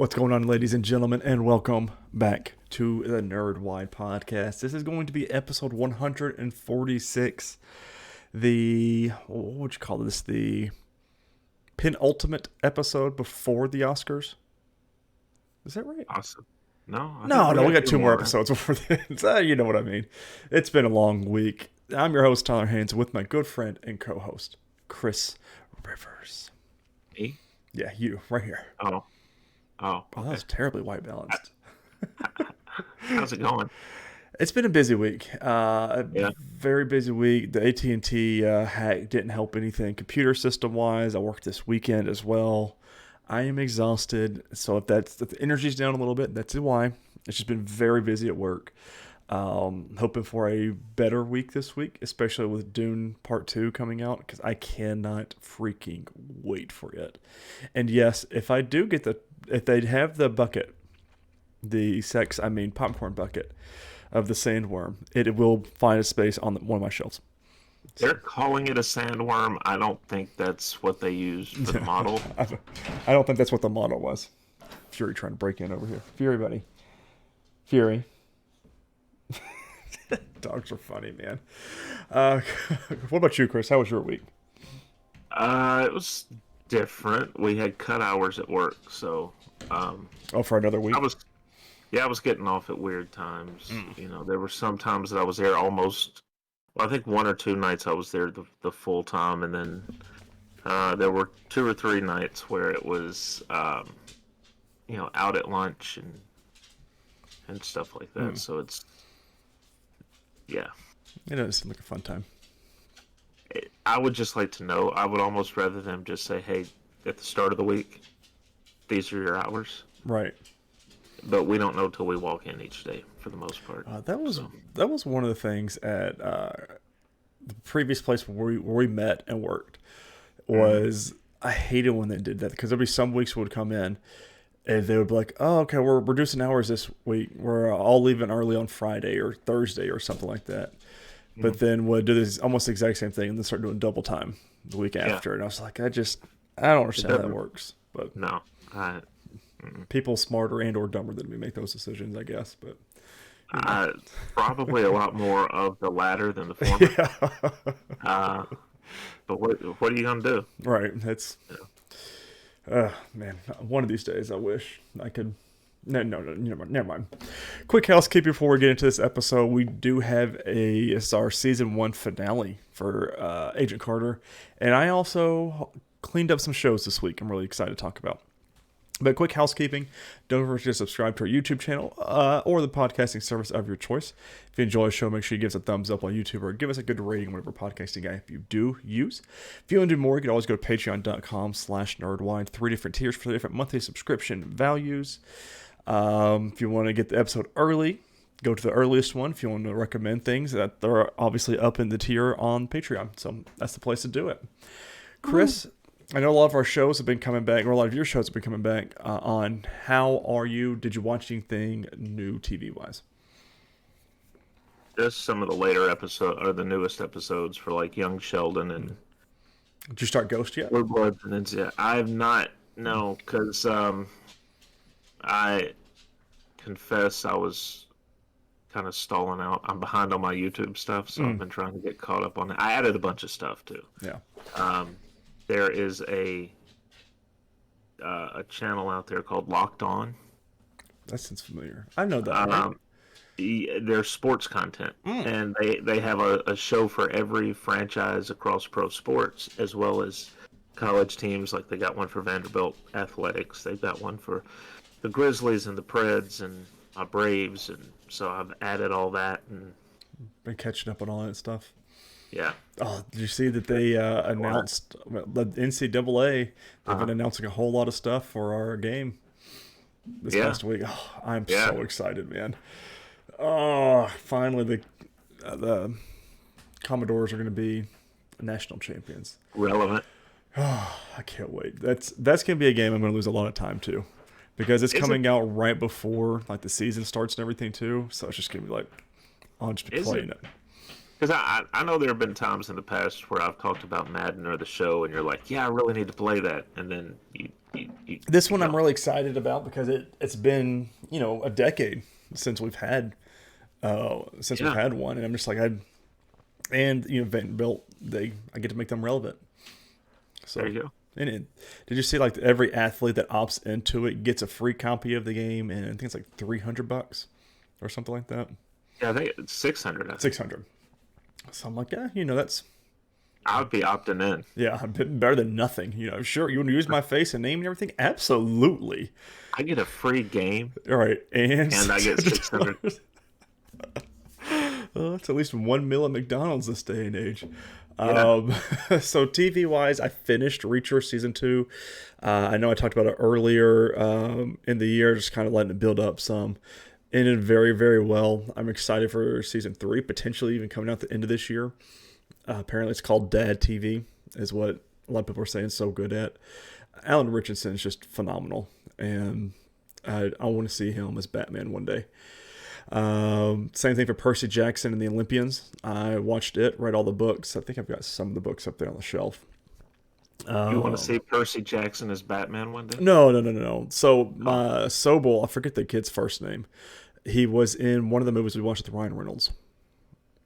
What's going on, ladies and gentlemen, and welcome back to the Nerdwide podcast. This is going to be episode 146, what would you call this? The penultimate episode before the Oscars? Is that right? Awesome. No, No, we got two more episodes before this. You know what I mean. It's been a long week. I'm your host, Tyler Haynes, with my good friend and co-host, Chris Rivers. Me? Yeah, you, right here. Oh, Oh, that was terribly white balanced. how's it going? It's been a busy week. Yeah. Very busy week. The AT&T hack didn't help anything computer system wise. I worked this weekend as well. I am exhausted. So if the energy's down a little bit, that's why. It's just been very busy at work. Hoping for a better week this week, especially with Dune Part 2 coming out, because I cannot freaking wait for it. And yes, if they have the bucket, popcorn bucket of the sandworm, it will find a space on one of my shelves. They're calling it a sandworm. I don't think that's what they used for the model. I don't think that's what the model was. Fury trying to break in over here. Fury, buddy. Fury. Dogs are funny, man. What about you, Chris? How was your week? It was different. We had cut hours at work, so For another week? I was getting off at weird times. You know, there were some times that I was there I think one or two nights I was there the full time, and then there were 2 or 3 nights where it was out at lunch and stuff like that. So it's yeah. It does seem like a fun time. I would just like to know. I would almost rather them just say, "Hey, at the start of the week, these are your hours." Right. But we don't know till we walk in each day, for the most part. That was one of the things at the previous place where we met and worked. Was I hated when they did that, because there'd be some weeks we would come in and they would be like, "Oh, okay, we're reducing hours this week. We're all leaving early on Friday or Thursday or something like that." But then would do this almost the exact same thing and then start doing double time the week after. And I was like, I don't understand how that works. But no, people smarter and or dumber than me make those decisions, I guess. But probably a lot more of the latter than the former. Yeah. But what are you gonna do? Right. That's man. One of these days, I wish I could. No, never mind. Quick housekeeping before we get into this episode. We do have it's our season 1 finale for Agent Carter, and I also cleaned up some shows this week. I'm really excited to talk about. But quick housekeeping, don't forget to subscribe to our YouTube channel or the podcasting service of your choice. If you enjoy the show, make sure you give us a thumbs up on YouTube or give us a good rating, whatever podcasting app you do use. If you want to do more, you can always go to patreon.com/nerdwide. 3 different tiers for 3 different monthly subscription values. If you want to get the episode early, go to the earliest one. If you want to recommend things, that they're obviously up in the tier on Patreon. So that's the place to do it. Chris, I know a lot of our shows have been coming back, or a lot of your shows have been coming back on. How are you? Did you watch anything new TV-wise? Just some of the later episodes, or the newest episodes for like Young Sheldon and. Did you start Ghost yet? Blue Bloods and yeah, I have not. No, because I confess I was kind of stalling out. I'm behind on my YouTube stuff, so I've been trying to get caught up on it. I added a bunch of stuff too. Yeah. There is a channel out there called Locked On. That sounds familiar. I know that. Right? There's sports content, and they have a show for every franchise across pro sports, as well as college teams. Like they got one for Vanderbilt Athletics. They've got one for the Grizzlies and the Preds and Braves, and so I've added all that and been catching up on all that stuff. Yeah. Oh, did you see that they announced the NCAA? They've been announcing a whole lot of stuff for our game this past week. Oh, I'm so excited, man. Oh, finally the Commodores are going to be national champions. Relevant. Oh, I can't wait. That's going to be a game I'm going to lose a lot of time to, because it's coming out right before like the season starts and everything too. So it's just going to be like, I'll just be playing it. Because I know there have been times in the past where I've talked about Madden or the show, and you're like, yeah, I really need to play that, and then you This you one I'm know. really excited about because it's been a decade since we've Yeah, had one, and I'm just like Vanderbilt, I get to make them relevant. there So, you go. and did you see like every athlete that opts into it gets a free copy of the game, and I think it's like $300 or something like that. Yeah, I think it's 600. I think 600. So I'm like, yeah, that's I would be opting in. yeah, a bit better than nothing. Sure, you want to use my face and name and everything? Absolutely. I get a free game All right, and and I get 600. $600. It's at least 1 meal at McDonald's this day and age. Yeah. Um, so TV wise, I finished Reacher season 2. I know I talked about it earlier in the year, just kind of letting it build up some. Ended very, very well. I'm excited for season 3, potentially even coming out the end of this year. Apparently, it's called Dad TV, is what a lot of people are saying. So good at. Alan Richardson is just phenomenal, and I want to see him as Batman one day. Same thing for Percy Jackson and the Olympians. I watched it, read all the books. I think I've got some of the books up there on the shelf. You want to see Percy Jackson as Batman one day? No, no, no, no, no. So Oh, my Sobel, I forget the kid's first name. He was in one of the movies we watched with Ryan Reynolds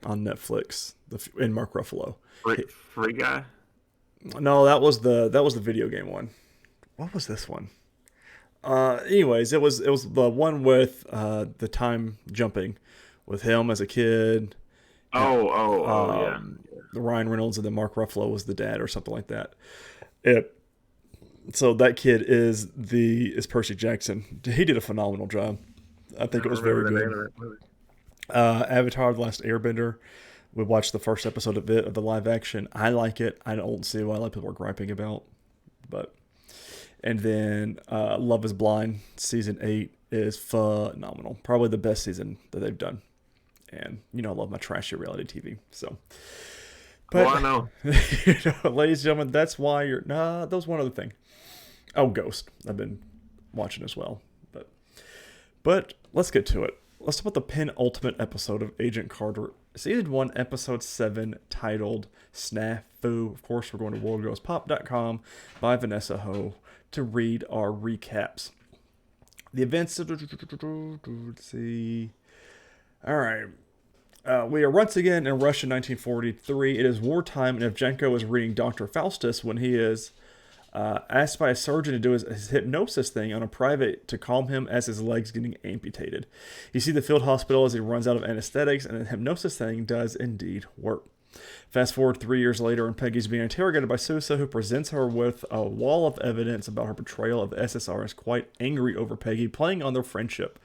on Netflix, in Mark Ruffalo. free guy? No, that was the video game one. What was this one? Anyways, it was the one with the time jumping, with him as a kid. Yeah. The Ryan Reynolds and then Mark Ruffalo was the dad or something like that. It, so that kid is Percy Jackson. He did a phenomenal job. I I think it don't was very remember the name good. of that movie. Avatar: The Last Airbender. We watched the first episode of it, of the live action. I like it. I don't see why a lot of people are griping about, but and then Love Is Blind season 8 is phenomenal. Probably the best season that they've done. And I love my trashy reality TV. So, Oh, but I know. ladies and gentlemen, that's why you're. Nah, that was one other thing. Oh, Ghost. I've been watching as well. But let's get to it. Let's talk about the penultimate episode of Agent Carter, season 1, episode 7, titled Snafu. Of course, we're going to worldgirlspop.com by Vanessa Ho to read our recaps. The events. Let's see. All right. We are once again in Russia 1943. It is wartime, and Evgenko is reading Dr. Faustus when he is asked by a surgeon to do his hypnosis thing on a private to calm him as his leg's getting amputated. You see the field hospital as he runs out of anesthetics, and the hypnosis thing does indeed work. Fast forward 3 years later, and Peggy's being interrogated by Sousa, who presents her with a wall of evidence about her betrayal of the SSR, and is quite angry over Peggy playing on their friendship.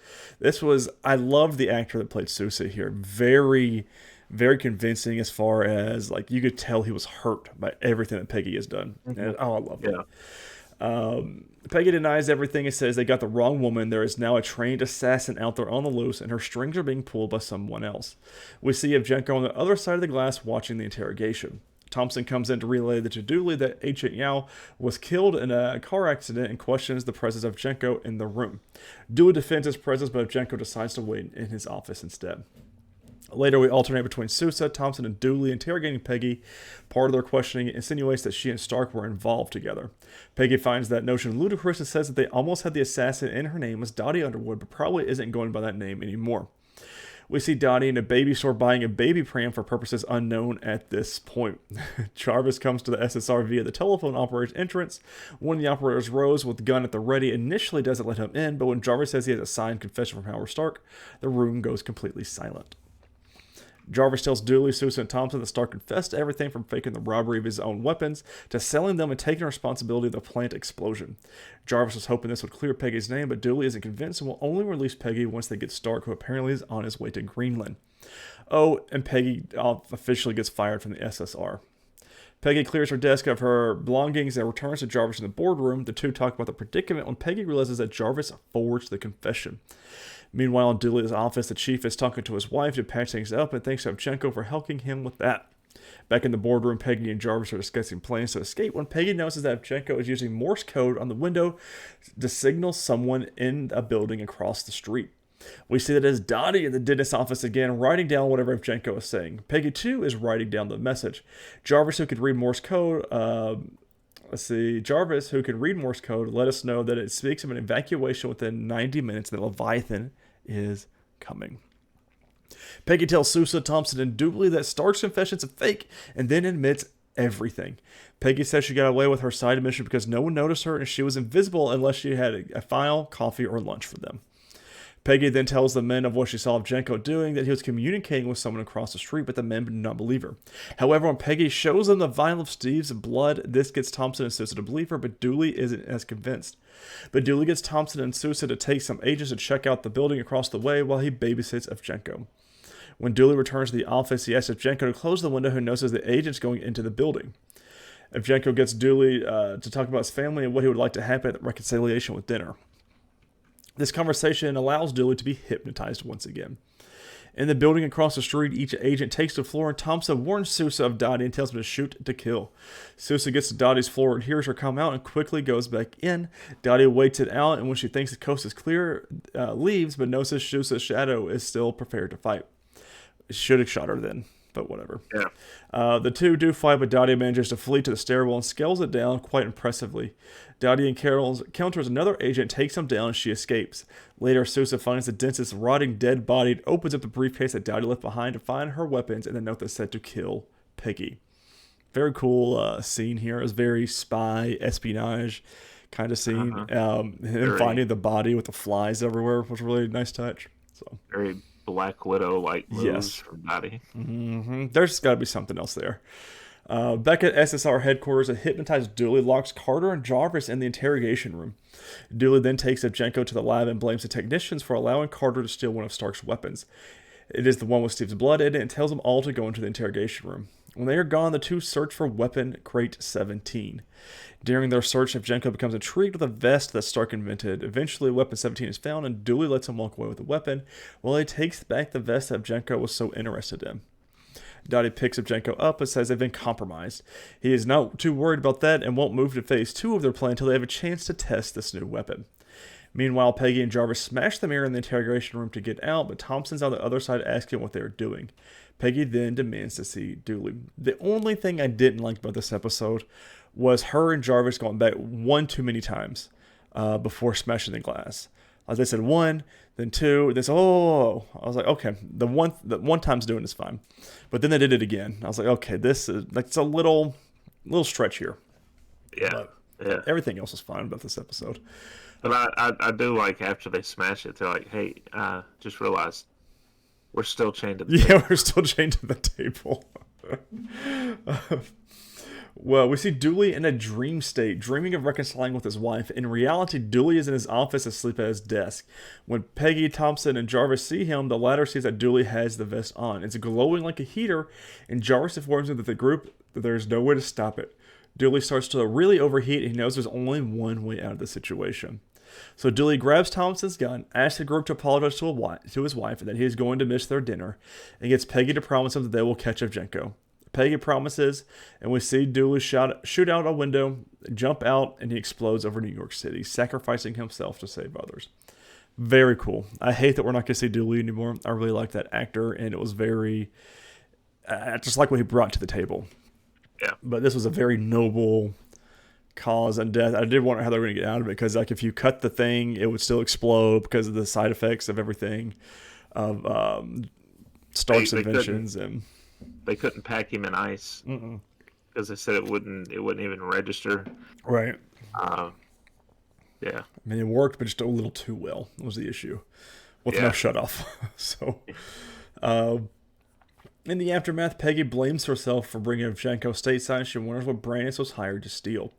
I loved the actor that played Sousa here. Very, very convincing as far as, like, you could tell he was hurt by everything that Peggy has done. And, I love it. Yeah. Peggy denies everything and says they got the wrong woman. There is now a trained assassin out there on the loose, and her strings are being pulled by someone else. We see Evgenko on the other side of the glass watching the interrogation. Thompson comes in to relay to Dooley that Agent Yao was killed in a car accident and questions the presence of Evgenko in the room. Dooley defends his presence, but Evgenko decides to wait in his office instead. Later, we alternate between Sousa, Thompson, and Dooley interrogating Peggy. Part of their questioning insinuates that she and Stark were involved together. Peggy finds that notion ludicrous and says that they almost had the assassin in her name as Dottie Underwood, but probably isn't going by that name anymore. We see Dottie in a baby store buying a baby pram for purposes unknown at this point. Jarvis comes to the SSR via the telephone operator's entrance. One of the operators, Rose, with gun at the ready, initially doesn't let him in, but when Jarvis says he has a signed confession from Howard Stark, the room goes completely silent. Jarvis tells Dooley, Sousa, and Thompson that Stark confessed to everything from faking the robbery of his own weapons to selling them and taking responsibility of the plant explosion. Jarvis was hoping this would clear Peggy's name, but Dooley isn't convinced and will only release Peggy once they get Stark, who apparently is on his way to Greenland. Oh, and Peggy officially gets fired from the SSR. Peggy clears her desk of her belongings and returns to Jarvis in the boardroom. The two talk about the predicament when Peggy realizes that Jarvis forged the confession. Meanwhile, in Dooley's office, the chief is talking to his wife to patch things up and thanks Evgenko for helping him with that. Back in the boardroom, Peggy and Jarvis are discussing plans to escape when Peggy notices that Evgenko is using Morse code on the window to signal someone in a building across the street. We see that as Dottie in the dentist's office again, writing down whatever Evgenko is saying. Peggy, too, is writing down the message. Jarvis, who could read Morse code, Let's see. Jarvis, who can read Morse code, let us know that it speaks of an evacuation within 90 minutes and that Leviathan is coming. Peggy tells Sousa, Thompson, and Dooley that Stark's confession's a fake and then admits everything. Peggy says she got away with her side mission because no one noticed her and she was invisible unless she had a file, coffee, or lunch for them. Peggy then tells the men of what she saw of Jenko doing, that he was communicating with someone across the street, but the men do not believe her. However, when Peggy shows them the vial of Steve's blood, this gets Thompson and Sousa to believe her, but Dooley isn't as convinced. But Dooley gets Thompson and Sousa to take some agents to check out the building across the way while he babysits Evgenko. When Dooley returns to the office, he asks Evgenko to close the window and notices the agents going into the building. Evgenko gets Dooley to talk about his family and what he would like to happen at the reconciliation with dinner. This conversation allows Dooley to be hypnotized once again. In the building across the street, each agent takes the floor and Thompson warns Sousa of Dottie and tells him to shoot to kill. Sousa gets to Dottie's floor and hears her come out and quickly goes back in. Dottie waits it out and when she thinks the coast is clear, leaves, but notices Sousa's shadow is still prepared to fight. Should have shot her then, but whatever. Yeah. The two do fight, but Dottie manages to flee to the stairwell and scales it down quite impressively. Dottie encounters another agent, takes him down, and she escapes. Later, Sousa finds the dentist's rotting dead body and opens up the briefcase that Dottie left behind to find her weapons and the note that said to kill Peggy. Very cool scene here. It was very spy, espionage kind of scene. Him finding the body with the flies everywhere was a really nice touch. So very Black Widow-like moves from Dottie. There's got to be something else there. Back at SSR headquarters, a hypnotized Dooley locks Carter and Jarvis in the interrogation room. Dooley then takes Evgenko to the lab and blames the technicians for allowing Carter to steal one of Stark's weapons. It is the one with Steve's blood in it and tells them all to go into the interrogation room. When they are gone, the two search for weapon crate 17. During their search, Evgenko becomes intrigued with a vest that Stark invented. Eventually, weapon 17 is found, and Dooley lets him walk away with the weapon, while he takes back the vest that Evgenko was so interested in. Dottie picks Evgenko up and says they've been compromised. He is not too worried about that and won't move to phase 2 of their plan until they have a chance to test this new weapon. Meanwhile, Peggy and Jarvis smash the mirror in the interrogation room to get out, but Thompson's on the other side asking what they are doing. Peggy then demands to see Dooley. The only thing I didn't like about this episode was her and Jarvis going back one too many times before smashing the glass. As they said one, then two, this I was like, okay, the one time's doing is fine, but then they did it again. I was like, okay, this is like it's a little stretch here. Yeah, but everything else is fine about this episode. But I do like after they smash it, they're like, hey, just realized we're still chained to the table. Yeah, we're still chained to the table. Well, we see Dooley in a dream state, dreaming of reconciling with his wife. In reality, Dooley is in his office asleep at his desk. When Peggy, Thompson, and Jarvis see him, the latter sees that Dooley has the vest on. It's glowing like a heater, and Jarvis informs him that there's no way to stop it. Dooley starts to really overheat, and he knows there's only one way out of the situation. So Dooley grabs Thompson's gun, asks the group to apologize to his wife, and that he is going to miss their dinner, and gets Peggy to promise him that they will catch Evgenko. Peggy promises, and we see Dooley shoot out a window, jump out, and he explodes over New York City, sacrificing himself to save others. Very cool. I hate that we're not going to see Dooley anymore. I really like that actor, and it was very... just like what he brought to the table. Yeah. But this was a very noble cause and death. I did wonder how they were going to get out of it, because like if you cut the thing, it would still explode because of the side effects of everything, of Stark's inventions and... They couldn't pack him in ice because they said it wouldn't even register. Right. Yeah. I mean, it worked, but just a little too well was the issue with no shutoff. So, in the aftermath, Peggy blames herself for bringing Evgenko stateside. She wonders what Brandis was hired to steal.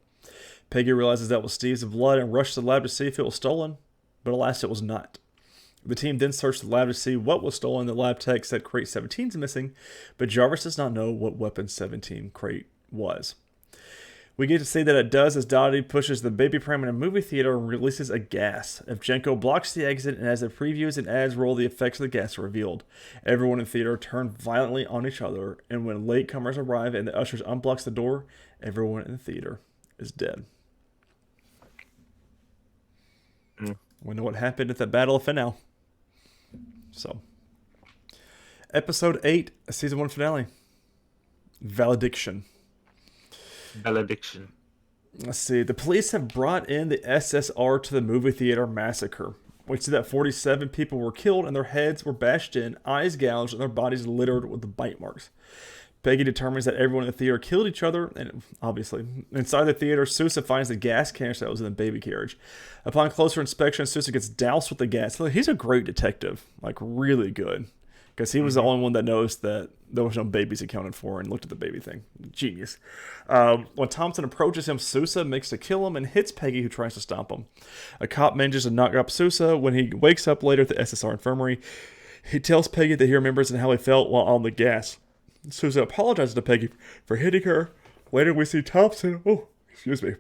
Peggy realizes that was Steve's blood and rushes to the lab to see if it was stolen, but alas, it was not. The team then searched the lab to see what was stolen. The lab tech said crate 17 is missing, but Jarvis does not know what weapon 17 crate was. We get to see that it does as Dottie pushes the baby pram in a movie theater and releases a gas. Evgenko blocks the exit, and as the previews and ads roll, the effects of the gas are revealed. Everyone in the theater turn violently on each other, and when latecomers arrive and the ushers unblocks the door, everyone in the theater is dead. We know what happened at the Battle of Finale. So, episode 8, season 1 finale. Valediction. Valediction. Let's see. The police have brought in the SSR to the movie theater massacre. We see that 47 people were killed and their heads were bashed in, eyes gouged, and their bodies littered with the bite marks. Peggy determines that everyone in the theater killed each other, and obviously, inside the theater, Sousa finds the gas canister that was in the baby carriage. Upon closer inspection, Sousa gets doused with the gas. He's a great detective, like really good, because he was the only one that noticed that there was no babies accounted for and looked at the baby thing. Genius. When Thompson approaches him, Sousa makes to kill him and hits Peggy, who tries to stop him. A cop manages to knock up Sousa. When he wakes up later at the SSR infirmary, he tells Peggy that he remembers and how he felt while on the gas. Sousa apologizes to Peggy for hitting her. Later we see Thompson. Oh, excuse me.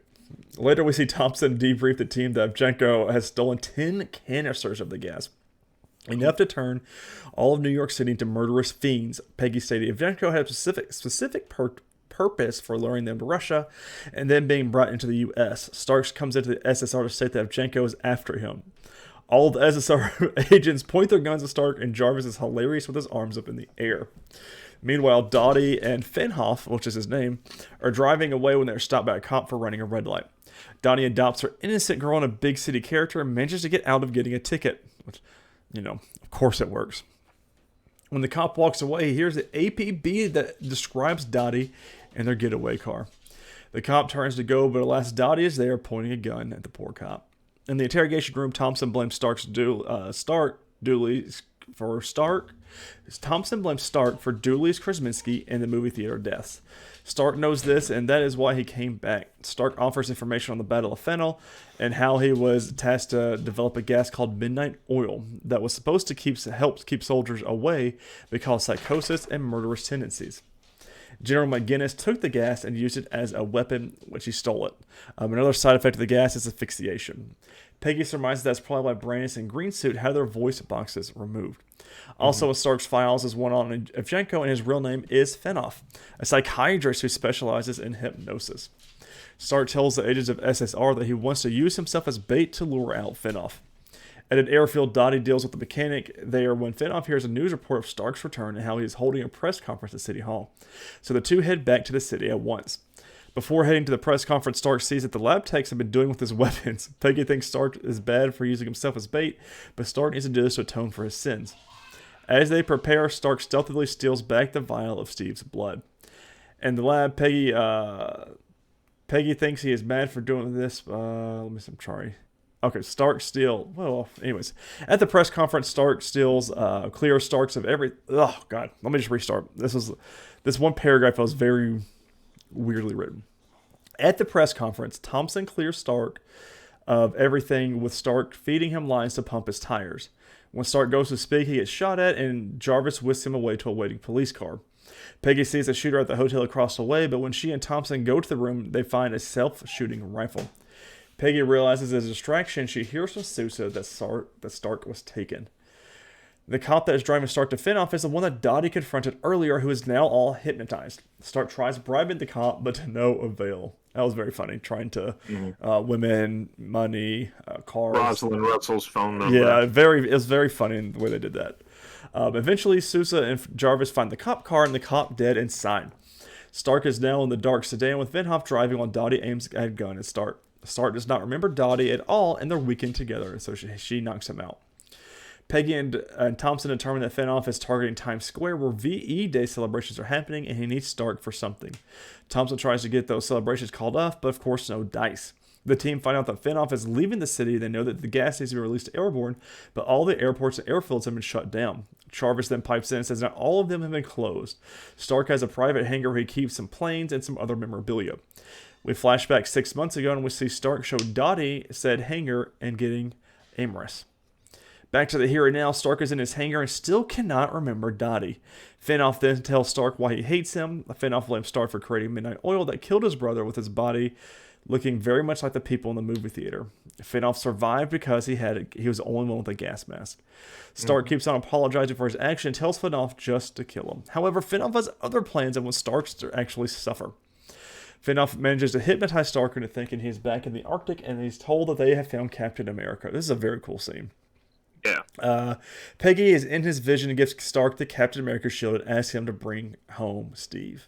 Later we see Thompson debrief the team that Evgenko has stolen 10 canisters of the gas. Enough to turn all of New York City into murderous fiends. Peggy stated Evgenko had a specific purpose for luring them to Russia and then being brought into the U.S. Starks comes into the SSR to state that Evgenko is after him. All of the SSR agents point their guns at Stark, and Jarvis is hilarious with his arms up in the air. Meanwhile, Dottie and Fenhoff, which is his name, are driving away when they're stopped by a cop for running a red light. Dottie adopts her innocent girl and a big city character and manages to get out of getting a ticket, which, of course it works. When the cop walks away, he hears the APB that describes Dottie and their getaway car. The cop turns to go, but alas, Dottie is there pointing a gun at the poor cop. In the interrogation room, Thompson blames Thompson blames Stark for Dooley's Krasinski and the movie theater deaths. Stark knows this, and that is why he came back. Stark offers information on the Battle of Fennel and how he was tasked to develop a gas called Midnight Oil that was supposed to help keep soldiers away because psychosis and murderous tendencies. General McGinnis took the gas and used it as a weapon, which he stole it. Another side effect of the gas is asphyxiation. Peggy surmises that's probably why Brandis and Greensuit had their voice boxes removed. Also, in Stark's files is one on Evgenko, and his real name is Fenhoff, a psychiatrist who specializes in hypnosis. Stark tells the agents of SSR that he wants to use himself as bait to lure out Fenhoff. At an airfield, Dottie deals with the mechanic there when Fenhoff hears a news report of Stark's return and how he is holding a press conference at City Hall. So the two head back to the city at once. Before heading to the press conference, Stark sees that the lab techs have been doing with his weapons. Peggy thinks Stark is bad for using himself as bait, but Stark needs to do this to atone for his sins. As they prepare, Stark stealthily steals back the vial of Steve's blood. In the lab, Peggy thinks he is mad for doing this. I'm sorry. Okay, Stark steals. Well, anyways. At the press conference, Stark steals clear Starks of every... Oh, God. Let me just restart. This one paragraph was very weirdly written. At the press conference, Thompson clears Stark of everything, with Stark feeding him lines to pump his tires. When Stark goes to speak, he gets shot at, and Jarvis whisks him away to a waiting police car. Peggy sees a shooter at the hotel across the way, but when she and Thompson go to the room, they find a self-shooting rifle. Peggy realizes as a distraction, she hears from Sousa that Stark was taken. The cop that is driving Stark to Fenhoff is the one that Dottie confronted earlier, who is now all hypnotized. Stark tries bribing the cop, but to no avail. That was very funny, trying to women, money, cars. Rosalind Russell's phone number. Yeah, it was very funny the way they did that. Eventually, Sousa and Jarvis find the cop car and the cop dead inside. Stark is now in the dark sedan with Fenhoff driving while Dottie aims a gun at Stark. Stark does not remember Dottie at all, and they're weakened together, so she knocks him out. Peggy and Thompson determine that Fenhoff is targeting Times Square, where VE Day celebrations are happening, and he needs Stark for something. Thompson tries to get those celebrations called off, but of course no dice. The team find out that Fenhoff is leaving the city. They know that the gas needs to be released to Airborne, but all the airports and airfields have been shut down. Jarvis then pipes in and says that all of them have been closed. Stark has a private hangar where he keeps some planes and some other memorabilia. We flash back 6 months ago, and we see Stark show Dottie said hangar and getting amorous. Back to the here and now, Stark is in his hangar and still cannot remember Dottie. Fenhoff then tells Stark why he hates him. Fenhoff blames Stark for creating Midnight Oil that killed his brother, with his body looking very much like the people in the movie theater. Fenhoff survived because he was the only one with a gas mask. Stark keeps on apologizing for his action and tells Fenhoff just to kill him. However, Fenhoff has other plans and wants Stark to actually suffer. Fenhoff manages to hypnotize Stark into thinking he's back in the Arctic, and he's told that they have found Captain America. This is a very cool scene. Yeah. Peggy is in his vision and gives Stark the Captain America shield and asks him to bring home Steve.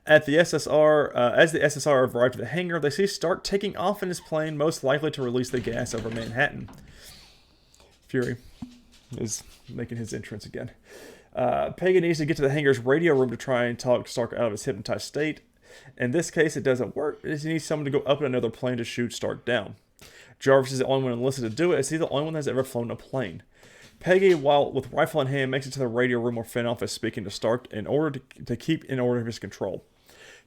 At the SSR, as the SSR arrived at the hangar, they see Stark taking off in his plane, most likely to release the gas over Manhattan. Fury is making his entrance again. Peggy needs to get to the hangar's radio room to try and talk Stark out of his hypnotized state. In this case, it doesn't work. He needs someone to go up in another plane to shoot Stark down. Jarvis is the only one enlisted to do it, as he's the only one that's ever flown a plane. Peggy, while with rifle in hand, makes it to the radio room where Finoff is speaking to Stark in order to keep in order of his control.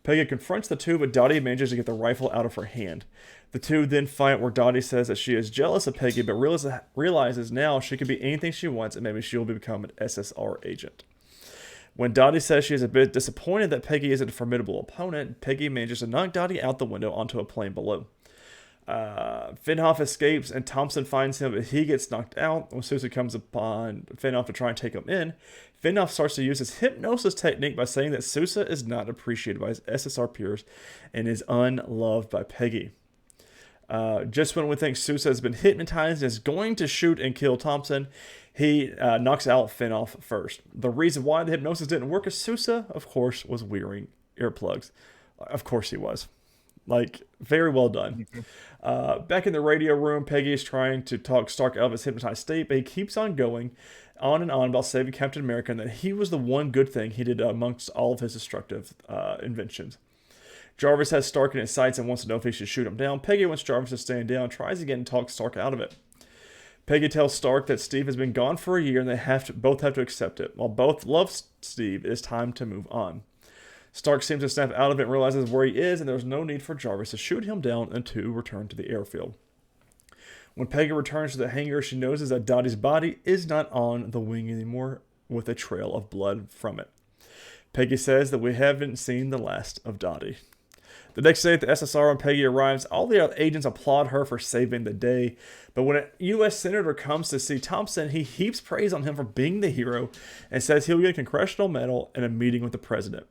Peggy confronts the two, but Dottie manages to get the rifle out of her hand. The two then fight, where Dottie says that she is jealous of Peggy, but realizes now she can be anything she wants, and maybe she will become an SSR agent. When Dottie says she is a bit disappointed that Peggy isn't a formidable opponent, Peggy manages to knock Dottie out the window onto a plane below. Finhoff escapes, and Thompson finds him, but he gets knocked out. When Sousa comes upon Finhoff to try and take him in, Finhoff starts to use his hypnosis technique by saying that Sousa is not appreciated by his SSR peers and is unloved by Peggy. Just when we think Sousa has been hypnotized and is going to shoot and kill Thompson, he knocks out Finhoff first. The reason why the hypnosis didn't work is Sousa, of course, was wearing earplugs. Of course he was. Like, very well done. Back in the radio room, Peggy is trying to talk Stark out of his hypnotized state, but he keeps on going on and on about saving Captain America and that he was the one good thing he did amongst all of his destructive inventions. Jarvis has Stark in his sights and wants to know if he should shoot him down. Peggy wants Jarvis to stand down, tries again and talks Stark out of it. Peggy tells Stark that Steve has been gone for a year and they both have to accept it. While both love Steve, it is time to move on. Stark seems to snap out of it and realizes where he is, and there's no need for Jarvis to shoot him down and to return to the airfield. When Peggy returns to the hangar, she notices that Dottie's body is not on the wing anymore, with a trail of blood from it. Peggy says that we haven't seen the last of Dottie. The next day, at the SSR, when Peggy arrives, all the other agents applaud her for saving the day. But when a U.S. Senator comes to see Thompson, he heaps praise on him for being the hero and says he'll get a congressional medal and a meeting with the president.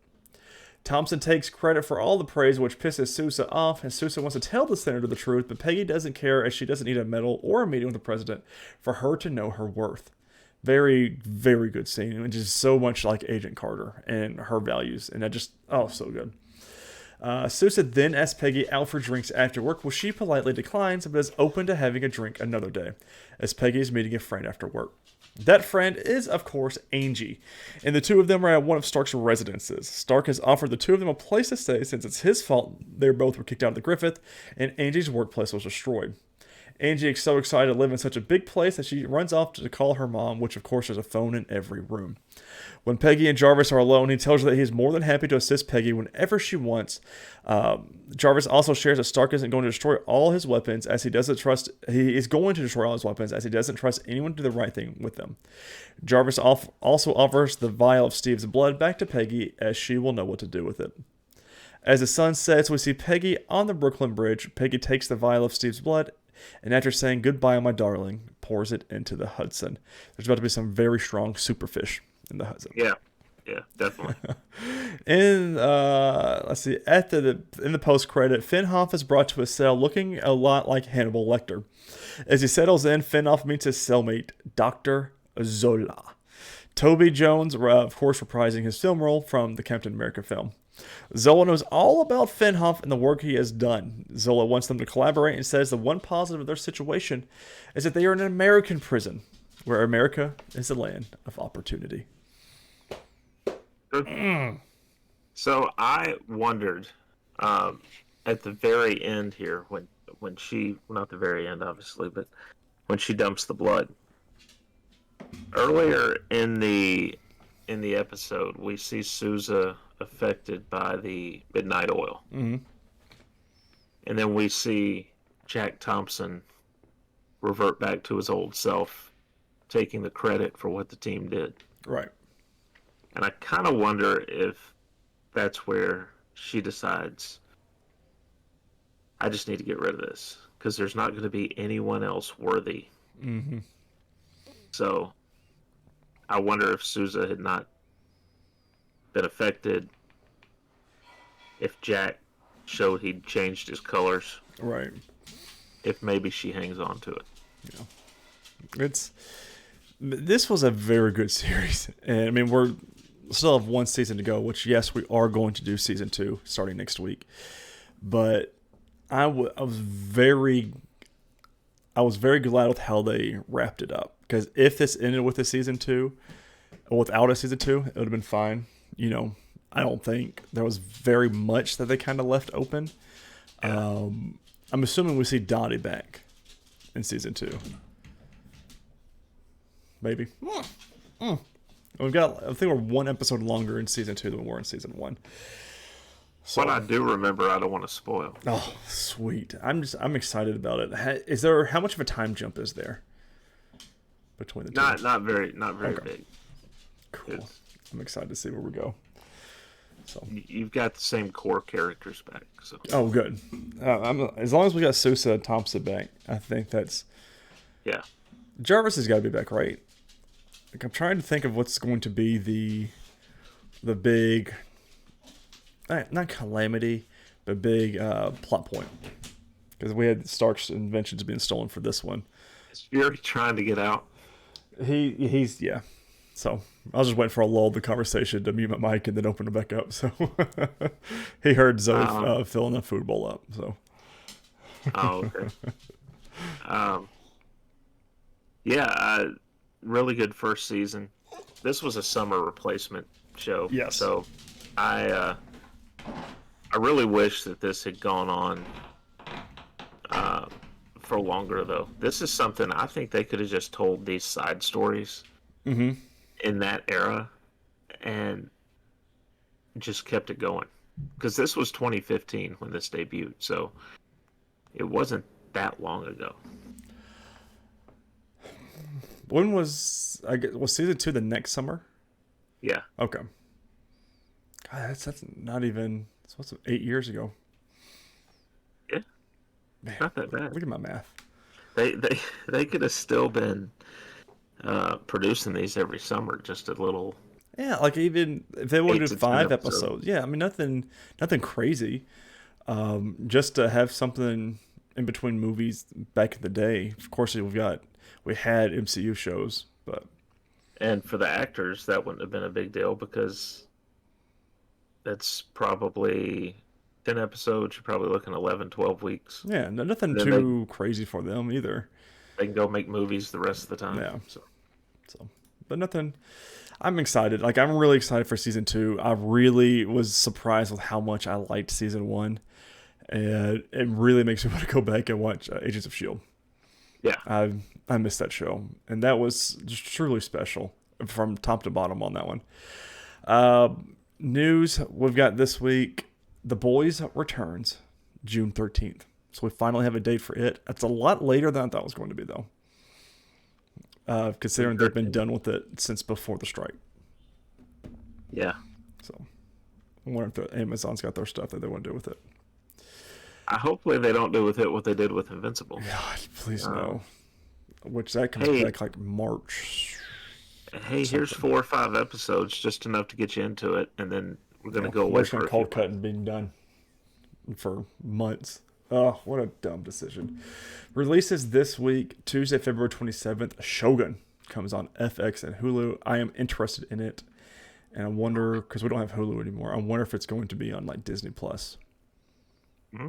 Thompson takes credit for all the praise, which pisses Sousa off, and Sousa wants to tell the senator the truth, but Peggy doesn't care, as she doesn't need a medal or a meeting with the president for her to know her worth. Very, very good scene, and just so much like Agent Carter and her values, and that just, so good. Sousa then asks Peggy out for drinks after work, which she politely declines, but is open to having a drink another day, as Peggy is meeting a friend after work. That friend is, of course, Angie, and the two of them are at one of Stark's residences. Stark has offered the two of them a place to stay since it's his fault they both were kicked out of the Griffith, and Angie's workplace was destroyed. Angie is so excited to live in such a big place that she runs off to call her mom, which of course there's a phone in every room. When Peggy and Jarvis are alone, he tells her that he is more than happy to assist Peggy whenever she wants. Jarvis also shares that Stark isn't going to destroy all his weapons, as he doesn't trust. He is going to destroy all his weapons, as he doesn't trust anyone to do the right thing with them. Jarvis also offers the vial of Steve's blood back to Peggy, as she will know what to do with it. As the sun sets, we see Peggy on the Brooklyn Bridge. Peggy takes the vial of Steve's blood, and after saying goodbye, my darling, pours it into the Hudson. There's about to be some very strong superfish in the Hudson. Yeah, definitely. In let's see, in the post credit, Finhoff is brought to a cell looking a lot like Hannibal Lecter. As he settles in, Finhoff meets his cellmate, Dr. Zola. Toby Jones, of course, reprising his film role from the Captain America film. Zola knows all about Finhoff and the work he has done. Zola wants them to collaborate and says the one positive of their situation is that they are in an American prison, where America is the land of opportunity. So I wondered at the very end here, when she, not the very end obviously, but when she dumps the blood. Earlier in the episode, we see Sousa affected by the midnight oil. Mm-hmm. And then we see Jack Thompson revert back to his old self, taking the credit for what the team did. Right. And I kind of wonder if that's where she decides, I just need to get rid of this, because there's not going to be anyone else worthy. Mm-hmm. So I wonder if Sousa had not been affected, if Jack showed he'd changed his colors. Right. If maybe she hangs on to it. Yeah. This was a very good series. And I mean, still have one season to go. Which yes, we are going to do season 2 starting next week. But I was very glad with how they wrapped it up. Because if this ended with a season 2, or without a season 2, it would have been fine. I don't think there was very much that they kind of left open. Yeah. I'm assuming we see Dottie back in season 2. Maybe. We've got, I think we're one episode longer in season 2 than we were in season 1. So, What I do remember, I don't want to spoil. oh, sweet! I'm excited about it. How much of a time jump is there between the two? Not very Okay. big. Cool. I'm excited to see where we go. So You've got the same core characters back. So oh, good. As long as we got Sousa and Thompson back, I think that's yeah. Jarvis has got to be back, right? Like, I'm trying to think of what's going to be the big, not calamity, but big plot point. Because we had Stark's inventions being stolen for this one. Is Fury trying to get out? He's yeah. So I was just waiting for a lull in the conversation to mute my mic and then open it back up. So he heard Zoe filling the food bowl up. So Oh, okay. Yeah, really good first season. This was a summer replacement show. Yes. So I really wish that this had gone on for longer, though. This is something I think they could have just told these side stories in that era and just kept it going. Because this was 2015 when this debuted, so it wasn't that long ago. when was season 2 the next summer? Yeah. Okay. God, that's not even. It's what's 8 years ago. Yeah. Man, Not that bad. Look at my math. They could have still been producing these every summer, just a little. Yeah, like even if they wanted 8 to do to 10 5 episodes. episodes. Yeah, I mean nothing crazy. Just to have something in between movies back in the day. Of course, we had MCU shows, but And for the actors, that wouldn't have been a big deal because that's probably 10 episodes. You're probably looking 11, 12 weeks. yeah, nothing Then too crazy for them either. they can go make movies the rest of the time. Yeah. So, So, but nothing. I'm excited. Like I'm really excited for season 2. I really was surprised with how much I liked season 1, and it really makes me want to go back and watch Agents of Shield. yeah. I missed that show, and that was just truly special from top to bottom on that one. News we've got this week: The Boys returns June 13th. So we finally have a date for it. It's a lot later than I thought it was going to be, though. Considering they've been done with it since before the strike. Yeah. So I wonder if Amazon's got their stuff that they want to do with it. Hopefully they don't do with it what they did with Invincible. God, please no. Which that comes back like March. Hey, here's 4 or 5 episodes, just enough to get you into it, and then we're going to go away We're for a few cold cut and being done for months. Oh, what a dumb decision. Releases this week, Tuesday, February 27th. Shogun comes on FX and Hulu. I am interested in it. And I wonder, because we don't have Hulu anymore, I wonder if it's going to be on like Disney Plus.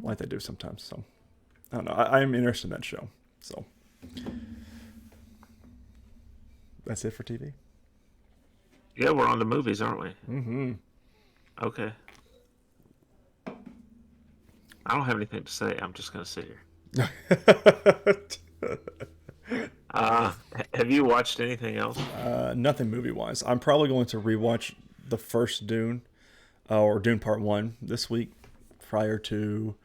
Like they do sometimes. So, I don't know. I am interested in that show. So, that's it for TV. Yeah, we're on to movies, aren't we? Mm-hmm. Okay. I don't have anything to say. I'm just going to sit here. Have you watched anything else? Nothing movie-wise. I'm probably going to rewatch the first Dune, or Dune Part 1 this week, prior to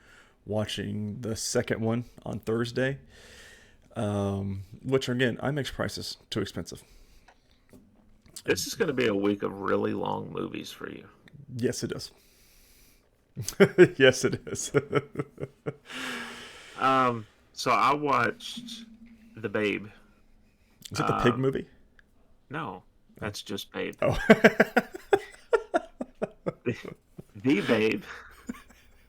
watching the second one on Thursday. Which, again, IMAX price is too expensive. This is going to be a week of really long movies for you. Yes, it is. Yes, it is. So I watched The Babe. Is it the pig movie? No, that's just Babe. Oh. The Babe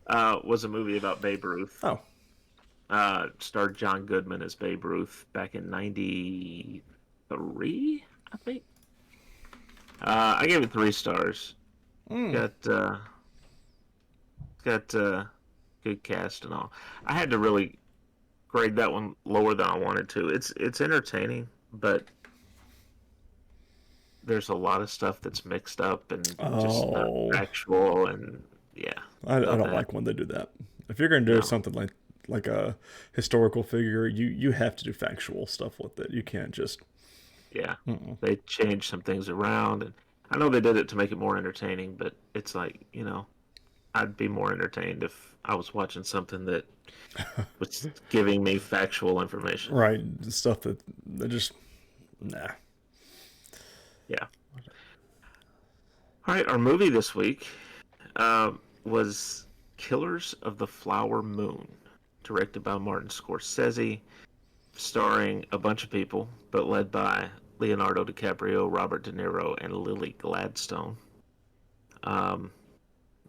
was a movie about Babe Ruth. Oh. Starred John Goodman as Babe Ruth back in '93, I think. I gave it 3 stars. Mm. Got got good cast and all. I had to really grade that one lower than I wanted to. It's entertaining, but there's a lot of stuff that's mixed up and just not Oh, factual, and yeah, I so don't that like when they do that. If you're gonna do no, something like a historical figure, you have to do factual stuff with it. You can't just. yeah, Mm-mm. they changed some things around, and I know they did it to make it more entertaining, but it's like, I'd be more entertained if I was watching something that was giving me factual information. Right, stuff that just nah. Yeah. All right, our movie this week was Killers of the Flower Moon, directed by Martin Scorsese, starring a bunch of people, but led by Leonardo DiCaprio, Robert De Niro, and Lily Gladstone. Um,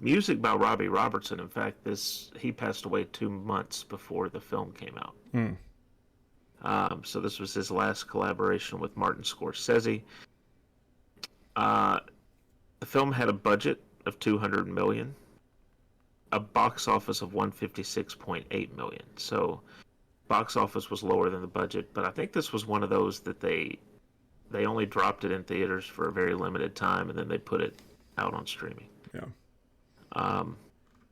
Music by Robbie Robertson. In fact, this he passed away 2 months before the film came out. Mm. So this was his last collaboration with Martin Scorsese. Uh, the film had a budget of 200 million, a box office of 156.8 million. So box office was lower than the budget, but I think this was one of those that they only dropped it in theaters for a very limited time, and then they put it out on streaming. Yeah. Um,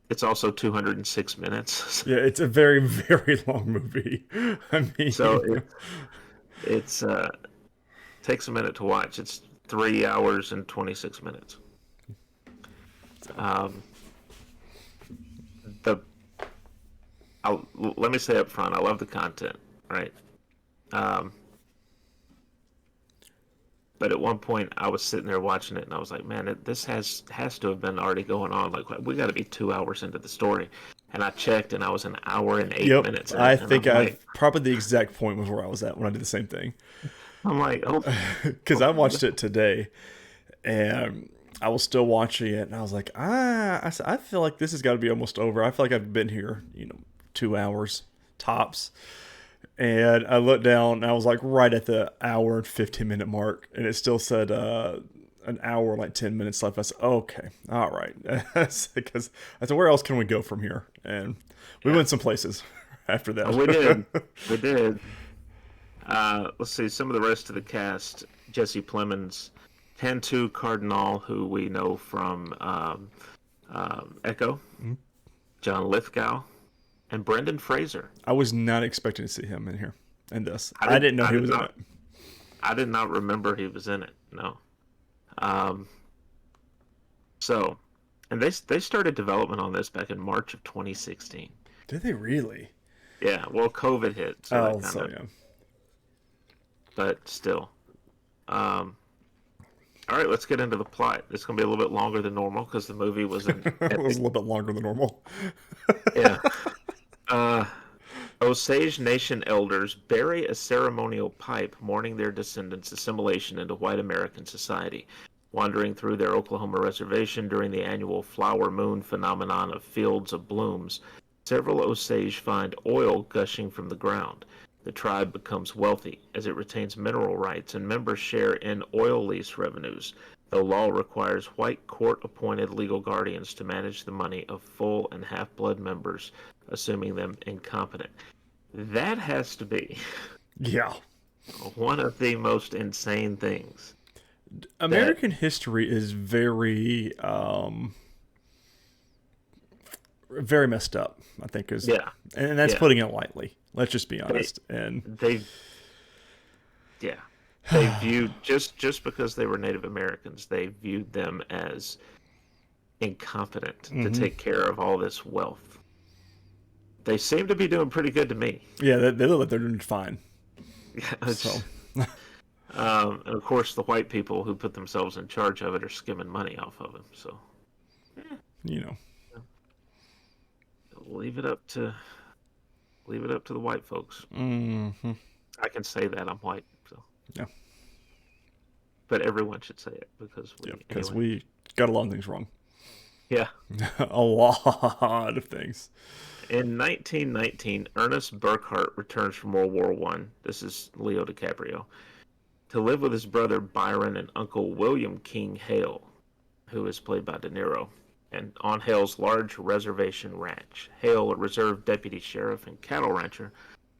it's also 206 minutes, Yeah, it's a very, very long movie. I so mean, it's takes a minute to watch. It's 3 hours and 26 minutes. so, Um, the Let me say up front, I love the content, right? Um, but at one point, I was sitting there watching it, and I was like, "Man, this has to have been already going on. Like, we got to be 2 hours into the story." And I checked, and I was an hour and eight yep, minutes I in, and think I've probably the exact point was where I was at when I did the same thing. Oh, Because I watched it today, and I was still watching it, and I was like, I feel like this has got to be almost over. I feel like I've been here, 2 hours tops. And I looked down, and I was like right at the hour and 15-minute mark, and it still said an hour and like 10 minutes left. I said, okay, all right, because I said, where else can we go from here? And we yeah, went some places after we did, that. we did. Let's see some of the rest of the cast: Jesse Plemons, Cantu Cardinal, who we know from Echo, John Lithgow, and Brendan Fraser. I was not expecting to see him in here in this. I I did didn't know I he did was in not it. I did not remember he was in it. No. Um, so, and they started development on this back in March of 2016. Did they really? Yeah, well, COVID hit, so that Oh, kind so of, yeah. but still. Um, all right, let's get into the plot. It's going to be a little bit longer than normal because the movie was an It was epic. a little bit longer than normal. Yeah. Uh, Osage Nation elders bury a ceremonial pipe mourning their descendants' assimilation into white American society. Wandering through their Oklahoma reservation during the annual flower moon phenomenon of fields of blooms, several Osage find oil gushing from the ground. The tribe becomes wealthy as it retains mineral rights and members share in oil lease revenues, though law requires white court-appointed legal guardians to manage the money of full and half-blood members, assuming them incompetent. That has to be Yeah. one of the most insane things that, American history is very messed up, I think yeah, and that's yeah, putting it lightly. Let's just be they, honest. And they, yeah, they viewed just because they were Native Americans, they viewed them as incompetent to hmm take care of all this wealth. They seem to be doing pretty good to me. yeah, they look like they're doing fine. It's, So, and of course, the white people who put themselves in charge of it are skimming money off of them. So you know, leave it up to the white folks. hmm I can say that I'm white, so yeah, but everyone should say it because yeah, we because anyway. we got a lot of things wrong. Yeah. A lot of things. In 1919, Ernest Burkhart returns from World War One. This is Leo DiCaprio. to live with his brother Byron and Uncle William King Hale, who is played by De Niro, and on Hale's large reservation ranch. Hale, a reserve deputy sheriff and cattle rancher,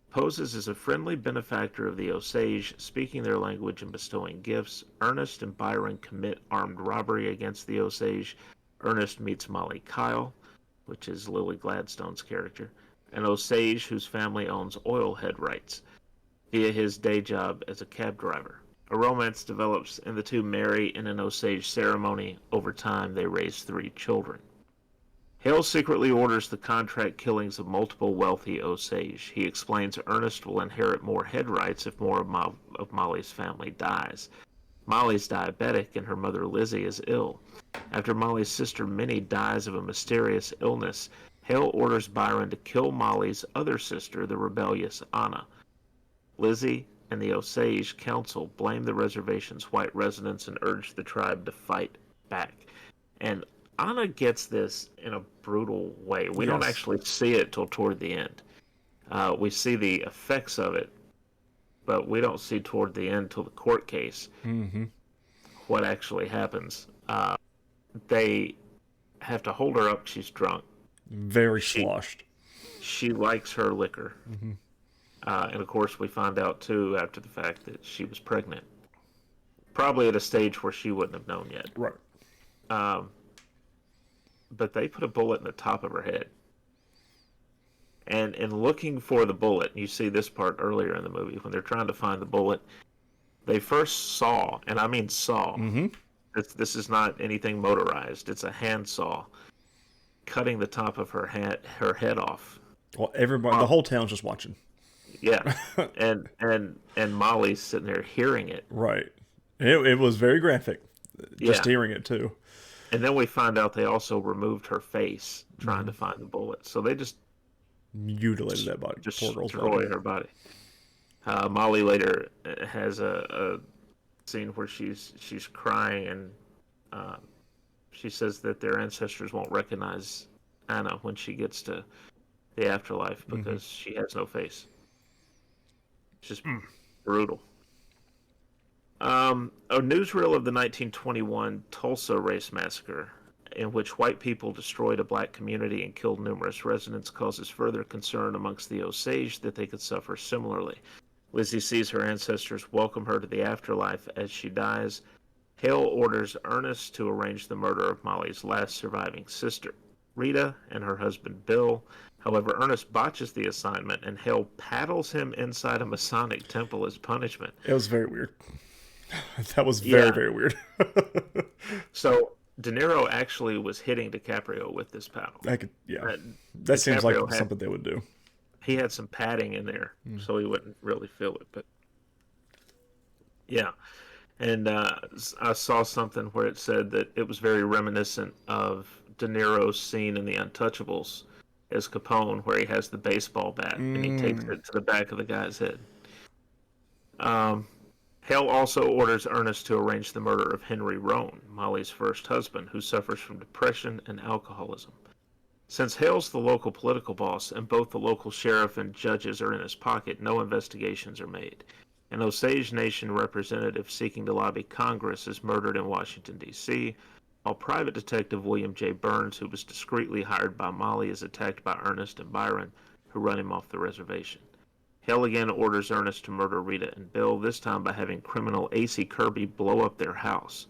poses as a friendly benefactor of the Osage, speaking their language and bestowing gifts. Ernest and Byron commit armed robbery against the Osage. Ernest meets Molly Kyle, which is Lily Gladstone's character, an Osage whose family owns oil head rights via his day job as a cab driver. A romance develops, and the two marry in an Osage ceremony. Over time, they raise 3 children. Hale secretly orders the contract killings of multiple wealthy Osage. He explains Ernest will inherit more head rights if more of Molly's family dies. Molly's diabetic, and her mother Lizzie is ill. After Molly's sister Minnie dies of a mysterious illness, Hale orders Byron to kill Molly's other sister, the rebellious Anna. Lizzie and the Osage Council blame the reservation's white residents and urge the tribe to fight back. And Anna gets this in a brutal way. We don't actually see it till toward the end. We see the effects of it, but we don't see toward the end till the court case what actually happens. They have to hold her up. She's drunk. Very sloshed. She likes her liquor. And of course, we find out too after the fact that she was pregnant. Probably at a stage where she wouldn't have known yet. Right. But they put a bullet in the top of her head. And in looking for the bullet, you see this part earlier in the movie, when they're trying to find the bullet, they first saw, and I mean saw, this is not anything motorized, it's a handsaw, cutting the top of her head off. Well, everybody, the whole town's just watching. Yeah, and Molly's sitting there hearing it. Right. It was very graphic, just hearing it too. And then we find out they also removed her face trying to find the bullet. So they just mutilated that body. Just poor girl's destroy her body. Molly later has a scene where she's crying, and she says that their ancestors won't recognize Anna when she gets to the afterlife because she has no face. It's just brutal. A newsreel of the 1921 Tulsa Race Massacre, in which white people destroyed a black community and killed numerous residents, causes further concern amongst the Osage that they could suffer similarly. Lizzie sees her ancestors welcome her to the afterlife as she dies. Hale orders Ernest to arrange the murder of Molly's last surviving sister, Rita, and her husband Bill. However, Ernest botches the assignment, and Hale paddles him inside a Masonic temple as punishment. It was very weird. That was very, very weird. So De Niro actually was hitting DiCaprio with this paddle. That seems like something they would do. He had some padding in there, so he wouldn't really feel it. But yeah, and I saw something where it said that it was very reminiscent of De Niro's scene in The Untouchables as Capone, where he has the baseball bat and he takes it to the back of the guy's head. Hale also orders Ernest to arrange the murder of Henry Roan, Molly's first husband, who suffers from depression and alcoholism. Since Hale's the local political boss and both the local sheriff and judges are in his pocket, no investigations are made. An Osage Nation representative seeking to lobby Congress is murdered in Washington, D.C., while private detective William J. Burns, who was discreetly hired by Molly, is attacked by Ernest and Byron, who run him off the reservation. Hale again orders Ernest to murder Rita and Bill, this time by having criminal A.C. Kirby blow up their house.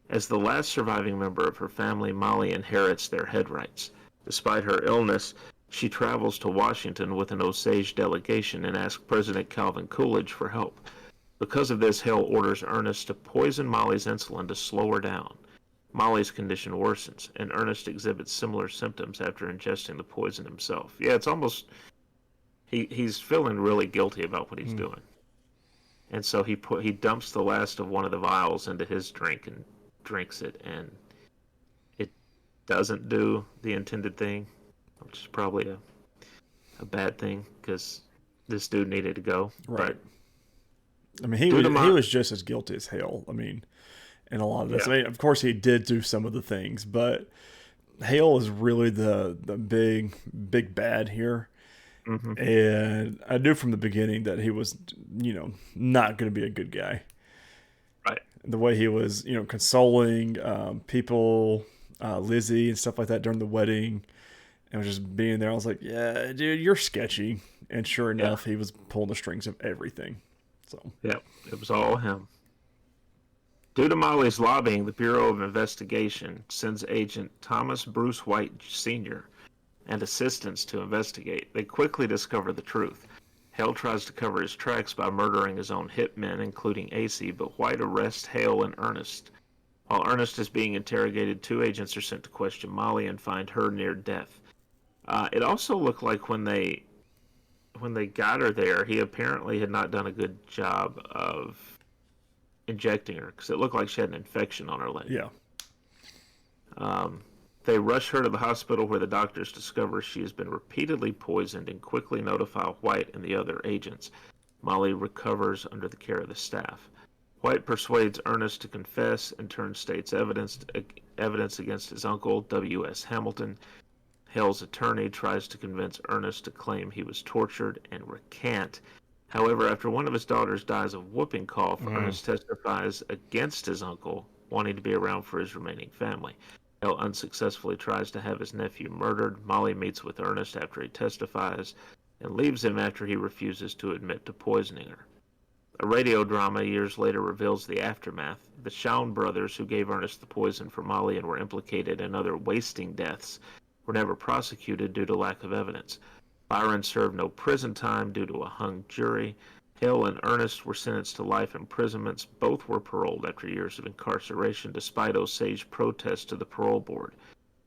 As the last surviving member of her family, Molly inherits their head rights. Despite her illness, she travels to Washington with an Osage delegation and asks President Calvin Coolidge for help. Because of this, Hale orders Ernest to poison Molly's insulin to slow her down. Molly's condition worsens, and Ernest exhibits similar symptoms after ingesting the poison himself. Yeah, it's almost... He's feeling really guilty about what he's doing. And so he dumps the last of one of the vials into his drink and drinks it, and it doesn't do the intended thing, which is probably a bad thing because this dude needed to go. Right. But, I mean, he was just as guilty as Hale. I mean, in a lot of this. Yeah. I mean, of course, he did do some of the things, but Hale is really the big bad here. And I knew from the beginning that he was, not going to be a good guy. The way he was, consoling people, Lizzie and stuff like that during the wedding, and was just being there. I was like, yeah, dude, you're sketchy. And sure Yeah, enough, he was pulling the strings of everything. So, yeah, it was all him. Due to Molly's lobbying, the Bureau of Investigation sends agent Thomas Bruce White Sr. and assistants to investigate. They quickly discover the truth. Hale tries to cover his tracks by murdering his own hitmen, including AC, but White arrests Hale and Ernest. While Ernest is being interrogated, two agents are sent to question Molly and find her near death. It also looked like when they got her there, he apparently had not done a good job of injecting her because it looked like she had an infection on her leg. yeah. Um, they rush her to the hospital where the doctors discover she has been repeatedly poisoned and quickly notify White and the other agents. Molly recovers under the care of the staff. White persuades Ernest to confess and turns state's evidence against his uncle, W.S. Hamilton. Hale's attorney tries to convince Ernest to claim he was tortured and recant. However, after one of his daughters dies of whooping cough, Ernest testifies against his uncle, wanting to be around for his remaining family. Hale unsuccessfully tries to have his nephew murdered. Molly meets with Ernest after he testifies and leaves him after he refuses to admit to poisoning her. A radio drama years later reveals the aftermath. The Shawn brothers, who gave Ernest the poison for Molly and were implicated in other wasting deaths, were never prosecuted due to lack of evidence. Byron served no prison time due to a hung jury. Hale and Ernest were sentenced to life imprisonments. Both were paroled after years of incarceration, despite Osage protests to the parole board.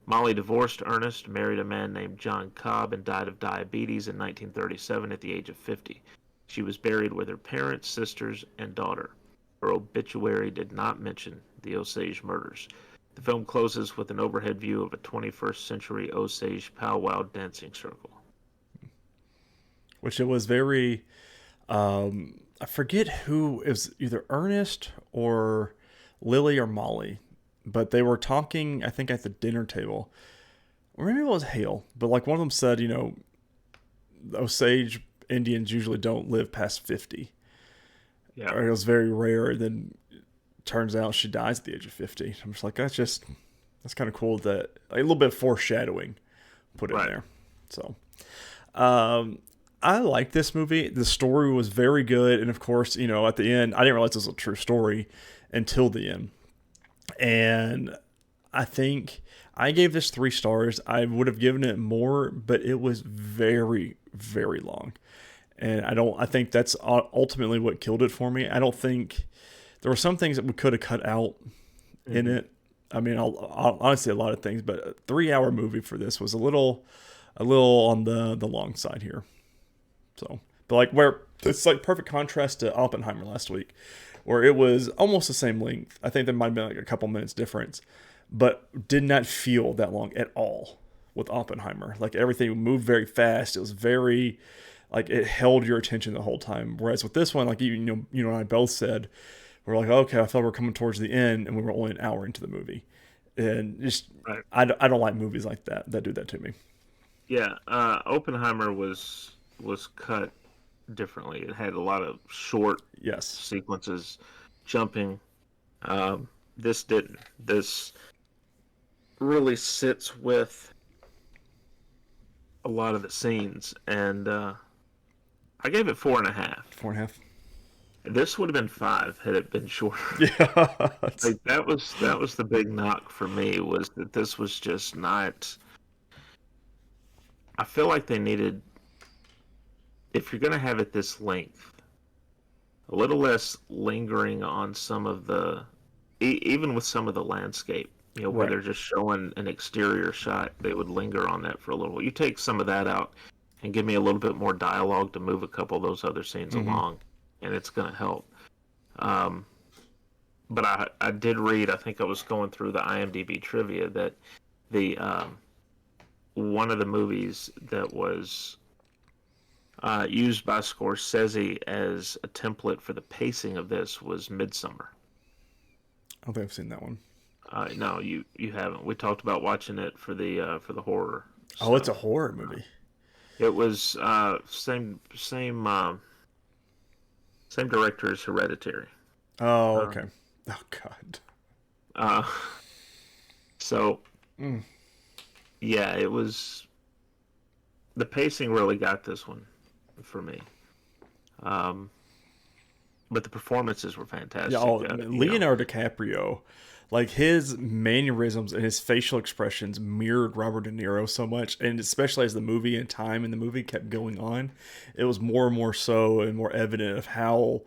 Molly divorced Ernest, married a man named John Cobb, and died of diabetes in 1937 at the age of 50. She was buried with her parents, sisters, and daughter. Her obituary did not mention the Osage murders. The film closes with an overhead view of a 21st century Osage powwow dancing circle. Which it was very, I forget who, it was either Ernest or Lily or Molly, but they were talking, I think, at the dinner table. Or maybe it was Hale, but like one of them said, Osage Indians usually don't live past 50. Yeah, Or it was very rare. And then turns out she dies at the age of 50. I'm just like, that's kind of cool that a little bit of foreshadowing put in right. there. So, I like this movie. The story was very good. And of course, at the end, I didn't realize this was a true story until the end. And I think I gave this 3 stars. I would have given it more, but it was very, very long. And I think that's ultimately what killed it for me. I don't think there were some things that we could have cut out in it. I mean, I'll honestly, a lot of things, but a 3-hour movie for this was a little on the long side here. So, but like where it's like perfect contrast to Oppenheimer last week, where it was almost the same length. I think there might have been like a couple minutes difference, but did not feel that long at all with Oppenheimer. Like everything moved very fast. It was very like it held your attention the whole time. Whereas with this one, like you and I both said, we're like, okay, I felt we're coming towards the end, and we were only an hour into the movie, and just Right. I don't like movies like that do that to me. Yeah, Oppenheimer was cut differently. It had a lot of short Yes. sequences, jumping. This didn't. This really sits with a lot of the scenes, and I gave it 4.5. 4.5. This would have been 5 had it been shorter. Yeah. Like that was the big knock for me, was that this was just not. I feel like they needed, if you're going to have it this length, a little less lingering on some of the, even with some of the landscape, where Right. they're just showing an exterior shot, they would linger on that for a little while. You take some of that out and give me a little bit more dialogue to move a couple of those other scenes along, and it's going to help. Um, but I did read, I think I was going through the IMDb trivia, that the one of the movies that was used by Scorsese as a template for the pacing of this was Midsummer. I don't think I've seen that one. No, you haven't. We talked about watching it for the horror Oh, it's a stuff. horror movie. It was same director as Hereditary. Oh, Uh, okay. Oh God. Uh, so Mm. yeah, it was the pacing really got this one for me. Um, but the performances were Yeah, fantastic. oh, Leonardo DiCaprio, like his mannerisms and his facial expressions mirrored Robert De Niro so much, and especially as the movie and time in the movie kept going on, it was more and more so and more evident of how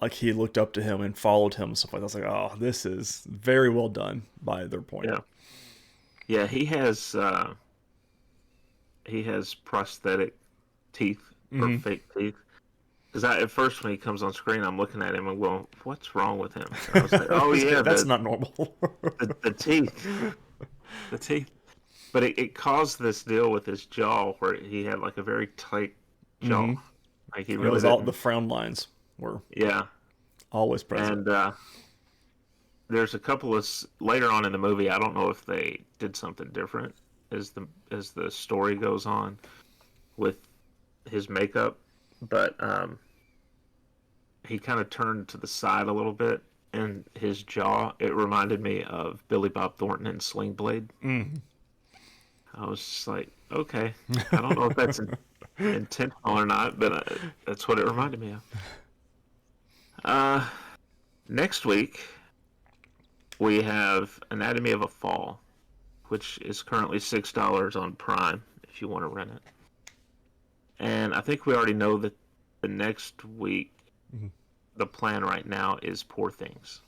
like he looked up to him and followed him and stuff like that. I was like, oh, this is very well done by their point. Yeah, yeah, he has prosthetic teeth or Mm-hmm. fake teeth. Because at first when he comes on screen, I'm looking at him and going, "What's wrong with him?" And I was like, "Oh yeah, That's not normal. the teeth, the teeth." But it caused this deal with his jaw where he had like a very tight Mm-hmm. jaw. Like he It really was all the didn't. frown lines were Yeah, always present. and there's a couple of later on in the movie. I don't know if they did something different as the story goes on with his makeup, but he kind of turned to the side a little bit, and his jaw it reminded me of Billy Bob Thornton in Sling Blade. Mm. I was just like, okay, I don't know if that's intentional or not, but that's what it reminded me of. Uh, Next week we have Anatomy of a Fall, which is currently $6 on Prime if you want to rent it. And I think we already know that the next week Mhm. the plan right now is Poor Things.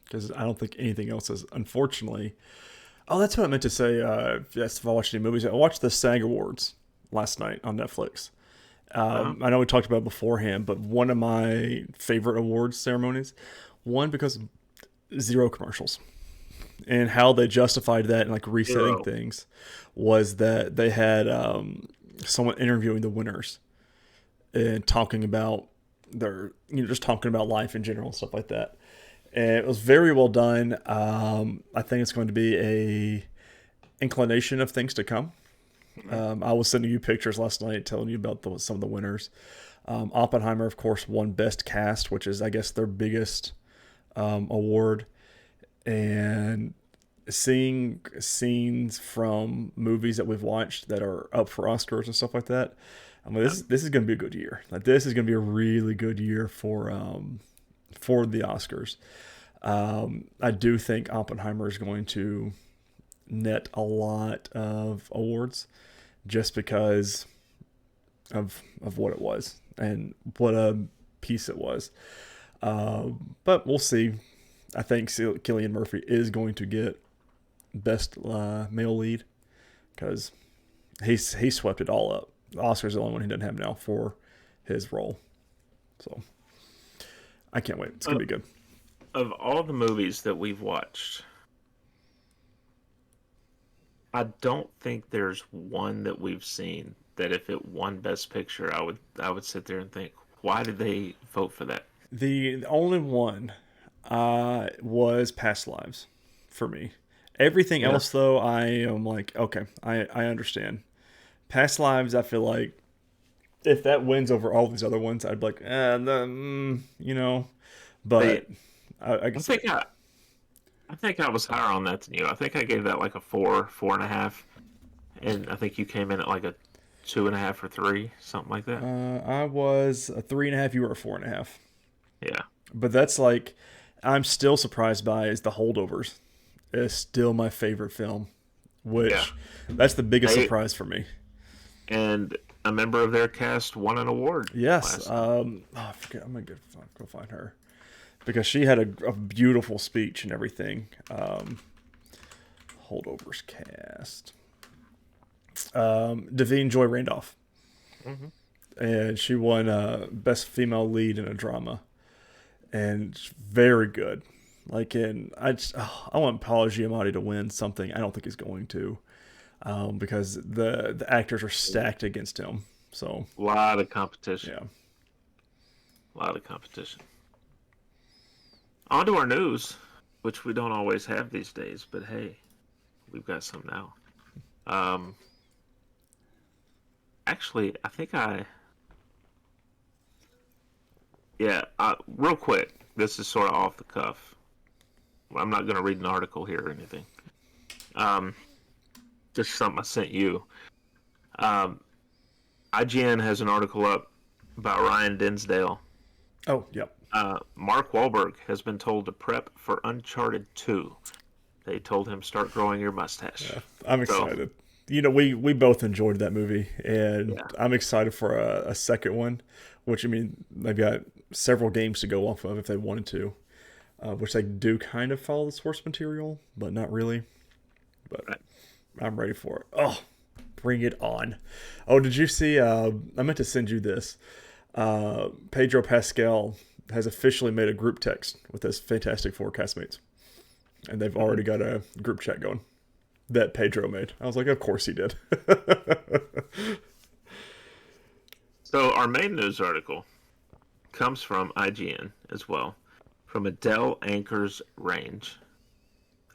Because I don't think anything else is, unfortunately. Oh, that's what I meant to say. Yes, if I watched any movies, I watched the SAG Awards last night on Netflix. Uh-huh. I know we talked about it beforehand, but one of my favorite awards ceremonies, one because of zero commercials and how they justified that and like resetting Zero. things was that they had someone interviewing the winners and talking about their, just talking about life in general and stuff like that. And it was very well done. I think it's going to be a inclination of things to come. I was sending you pictures last night telling you about some of the winners. Oppenheimer, of course, won Best Cast, which is, I guess, their biggest award. And seeing scenes from movies that we've watched that are up for Oscars and stuff like that, I mean, this is going to be a good year. Like this is going to be a really good year for the Oscars. I do think Oppenheimer is going to net a lot of awards just because of what it was and what a piece it was. But we'll see. I think Cillian Murphy is going to get best male lead because he swept it all up. The Oscar's the only one he doesn't have now for his role. So I can't wait. It's gonna be good. Of all the movies that we've watched, I don't think there's one that we've seen that if it won Best Picture, I would sit there and think, why did they vote for that? The only one was Past Lives for me. Everything Yeah, else, though, I am like, okay, I understand. Past Lives, I feel like if that wins over all these other ones, I'd be like, they. But I I guess, think I think I was higher on that than you. I think I gave that like a 4.5, and I think you came in at like a 2.5 or 3, something like that. I was a 3.5, you were a 4.5. Yeah, But that's like, I'm still surprised by is The Holdovers. Is still my favorite film, yeah. which that's the biggest They surprise for me. and a member of their cast won an award Yes. last night. I forget. I'm gonna go find her because she had a beautiful speech and everything. Holdovers cast. Davine Joy Randolph, Hmm. and she won best female lead in a drama, and very good. Like I want Paul Giamatti to win something. I don't think he's going to, because the actors are stacked against him. So A lot of competition. yeah. A lot of competition. On to our news, which we don't always have these days, but hey, we've got some now. Um, Actually, I think yeah, real quick, this is sort of off the cuff. I'm not going to read an article here or anything. Um, just something I sent you. Um, IGN has an article up about Ryan Dinsdale. Oh, yep. Mark Wahlberg has been told to prep for Uncharted 2. They told him start growing your mustache. Yeah, I'm excited. We both enjoyed that movie, and Yeah. I'm excited for a second one, which, I mean, they've got several games to go off of if they wanted to, which they do kind of follow the source material, but not really. But Right. I'm ready for it. Oh, bring it on. Oh, did you see? I meant to send you this. Pedro Pascal has officially made a group text with his Fantastic Four castmates, and they've already got a group chat going that Pedro made. I was like, of course he did. So our main news article comes from IGN as well, from Adele Anchor's Range.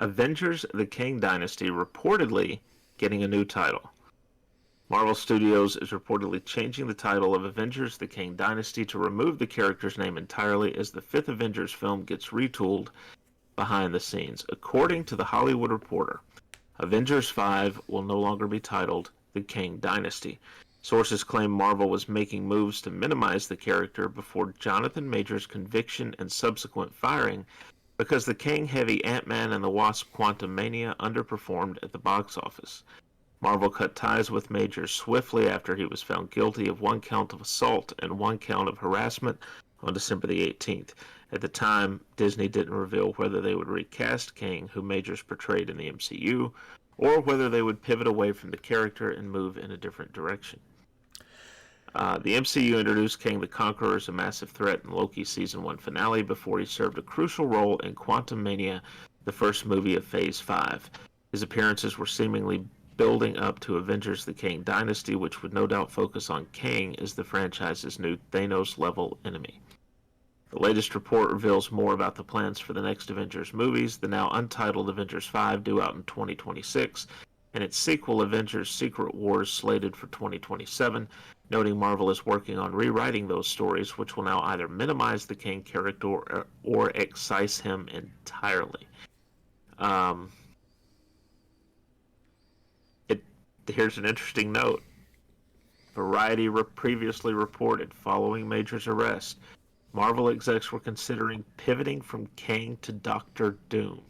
Avengers: The Kang Dynasty reportedly getting a new title. Marvel Studios is reportedly changing the title of Avengers: The Kang Dynasty to remove the character's name entirely as the fifth Avengers film gets retooled behind the scenes. According to The Hollywood Reporter, Avengers 5 will no longer be titled The Kang Dynasty. Sources claim Marvel was making moves to minimize the character before Jonathan Majors' conviction and subsequent firing because the Kang-heavy Ant-Man and the Wasp: Quantumania underperformed at the box office. Marvel cut ties with Majors swiftly after he was found guilty of one count of assault and one count of harassment on December the 18th. At the time, Disney didn't reveal whether they would recast Kang, who Majors portrayed in the MCU, or whether they would pivot away from the character and move in a different direction. The MCU introduced Kang the Conqueror as a massive threat in Loki's Season 1 finale before he served a crucial role in Quantumania, the first movie of Phase 5. His appearances were seemingly building up to Avengers: The Kang Dynasty, which would no doubt focus on Kang as the franchise's new Thanos-level enemy. The latest report reveals more about the plans for the next Avengers movies, the now untitled Avengers 5 due out in 2026, and its sequel Avengers: Secret Wars slated for 2027, noting Marvel is working on rewriting those stories, which will now either minimize the Kang character or excise him entirely. Here's an interesting note. Variety previously reported following Major's arrest, Marvel execs were considering pivoting from Kang to Doctor Doom.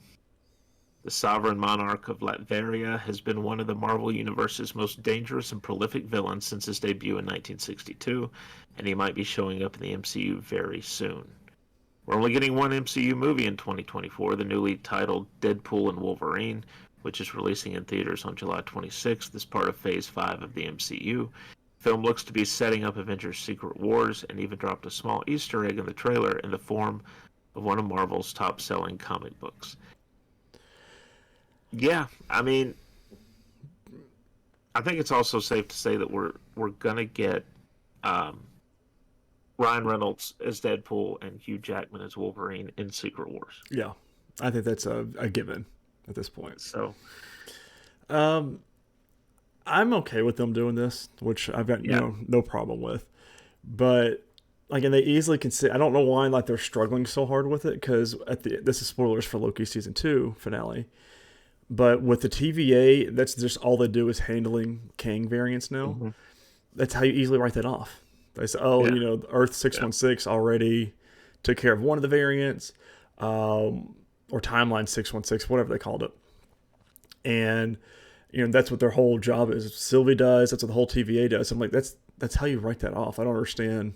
The sovereign monarch of Latveria has been one of the Marvel Universe's most dangerous and prolific villains since his debut in 1962, and he might be showing up in the MCU very soon. We're only getting one MCU movie in 2024, the newly titled Deadpool and Wolverine, which is releasing in theaters on July 26th as part of Phase 5 of the MCU. The film looks to be setting up Avengers: Secret Wars and even dropped a small Easter egg in the trailer in the form of one of Marvel's top-selling comic books. Yeah, I mean, I think it's also safe to say that we're gonna get Ryan Reynolds as Deadpool and Hugh Jackman as Wolverine in Secret Wars. Yeah, I think that's a given at this point. So, I'm okay with them doing this, which I've got Yeah. no problem with. But like, and they easily can see. I don't know why like they're struggling so hard with it because this is spoilers for Loki season 2 finale. But with the TVA, that's just all they do is handling Kang variants now. Mhm. That's how you easily write that off. They say, oh, Yeah. Earth 616 already took care of one of the variants, or Timeline 616, whatever they called it. And that's what their whole job is. Sylvie does. That's what the whole TVA does. I'm like, that's how you write that off. I don't understand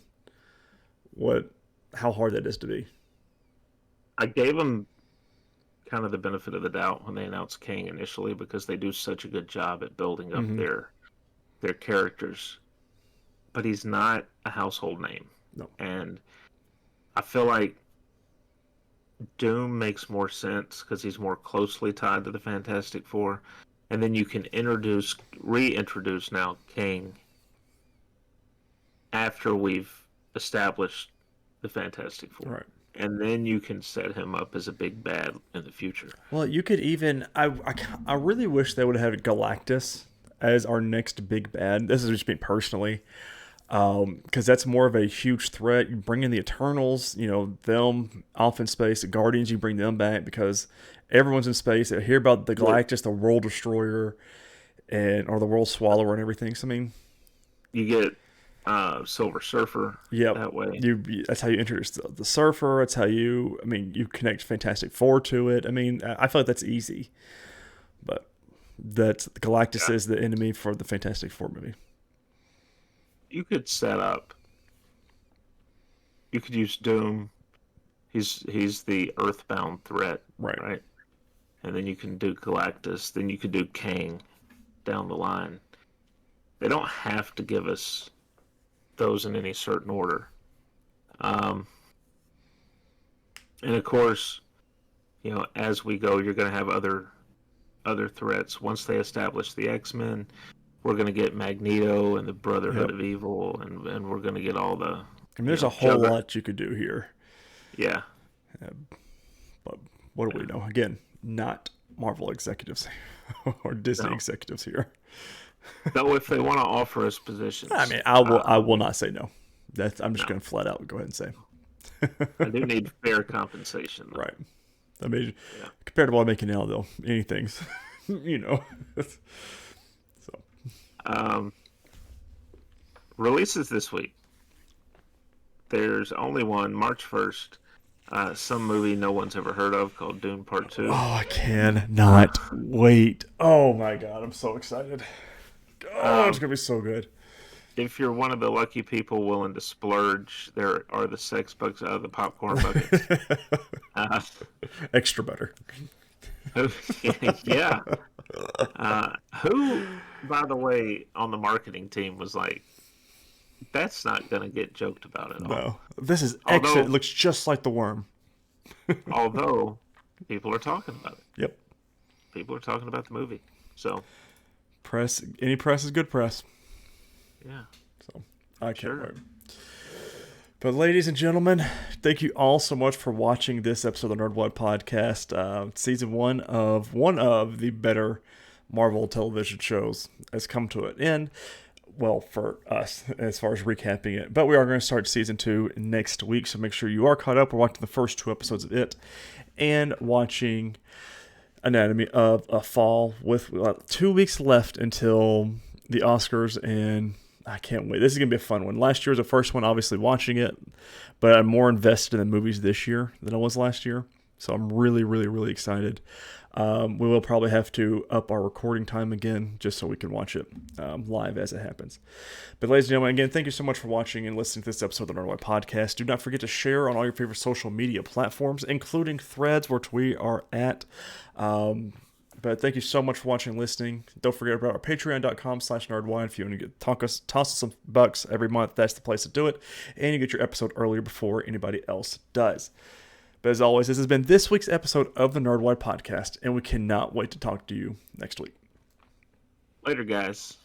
how hard that is to be. I gave them kind of the benefit of the doubt when they announced Kang initially because they do such a good job at building up Mm-hmm. their characters. But he's not a household name. No. And I feel like Doom makes more sense because he's more closely tied to the Fantastic Four. And then you can reintroduce now Kang after we've established the Fantastic Four. Right. And then you can set him up as a big bad in the future. Well, you could even. I really wish they would have had Galactus as our next big bad. This is just me personally. because that's more of a huge threat. You bring in the Eternals, them off in space. The Guardians, you bring them back because everyone's in space. They hear about the Galactus, the World Destroyer, or the World Swallower and everything. So I mean, You get Silver Surfer yep. that way. That's how you introduce the Surfer. That's how you connect Fantastic Four to it. I mean, I feel like that's easy, but Galactus is the enemy for the Fantastic Four movie. You could set up. You could use Doom. He's the Earthbound threat, right? And then you can do Galactus. Then you could do Kang down the line. They don't have to give us those in any certain order. And of course, as we go, you're going to have other threats. Once they establish the X-Men, we're going to get Magneto and the Brotherhood of Evil, and we're going to get all the... I mean, there's a whole lot you could do here. Yeah. But what do we know? Again, not Marvel executives or Disney executives here. Though if they want to offer us positions... I mean, I will not say no. I'm just going to flat out go ahead and say. I do need fair compensation, though. Right. I mean, compared to what I'm making now, though, anything's, So. Releases this week. There's only one, March 1st. Some movie no one's ever heard of called Dune Part 2. Oh, I cannot wait. Oh, my God. I'm so excited. Oh, it's going to be so good. If you're one of the lucky people willing to splurge, there are the sex bucks out of the popcorn bucket. Extra butter. Yeah. Who, by the way, on the marketing team was like, that's not going to get joked about at all. No. This is extra. It looks just like the worm. Although, people are talking about it. Yep. People are talking about the movie. So. Any press is good press. Yeah. So, I can't wait. But ladies and gentlemen, thank you all so much for watching this episode of the Nerdwide Podcast. Season one of the better Marvel television shows has come to an end. Well, for us, as far as recapping it. But we are going to start season 2 next week, so make sure you are caught up. We're watching the first 2 episodes of it and watching Anatomy of a Fall with 2 weeks left until the Oscars, and I can't wait. This is going to be a fun one. Last year was the first one, obviously, watching it, but I'm more invested in the movies this year than I was last year, so I'm really, really, really excited. We will probably have to up our recording time again just so we can watch it live as it happens. But ladies and gentlemen, again, thank you so much for watching and listening to this episode of the Nerdwide Podcast. Do not forget to share on all your favorite social media platforms, including Threads, which we are at. But thank you so much for watching and listening. Don't forget about our patreon.com/nerdwide. If you want to toss us some bucks every month, that's the place to do it. And you get your episode earlier before anybody else does. But as always, this has been this week's episode of the Nerdwide Podcast, and we cannot wait to talk to you next week. Later, guys.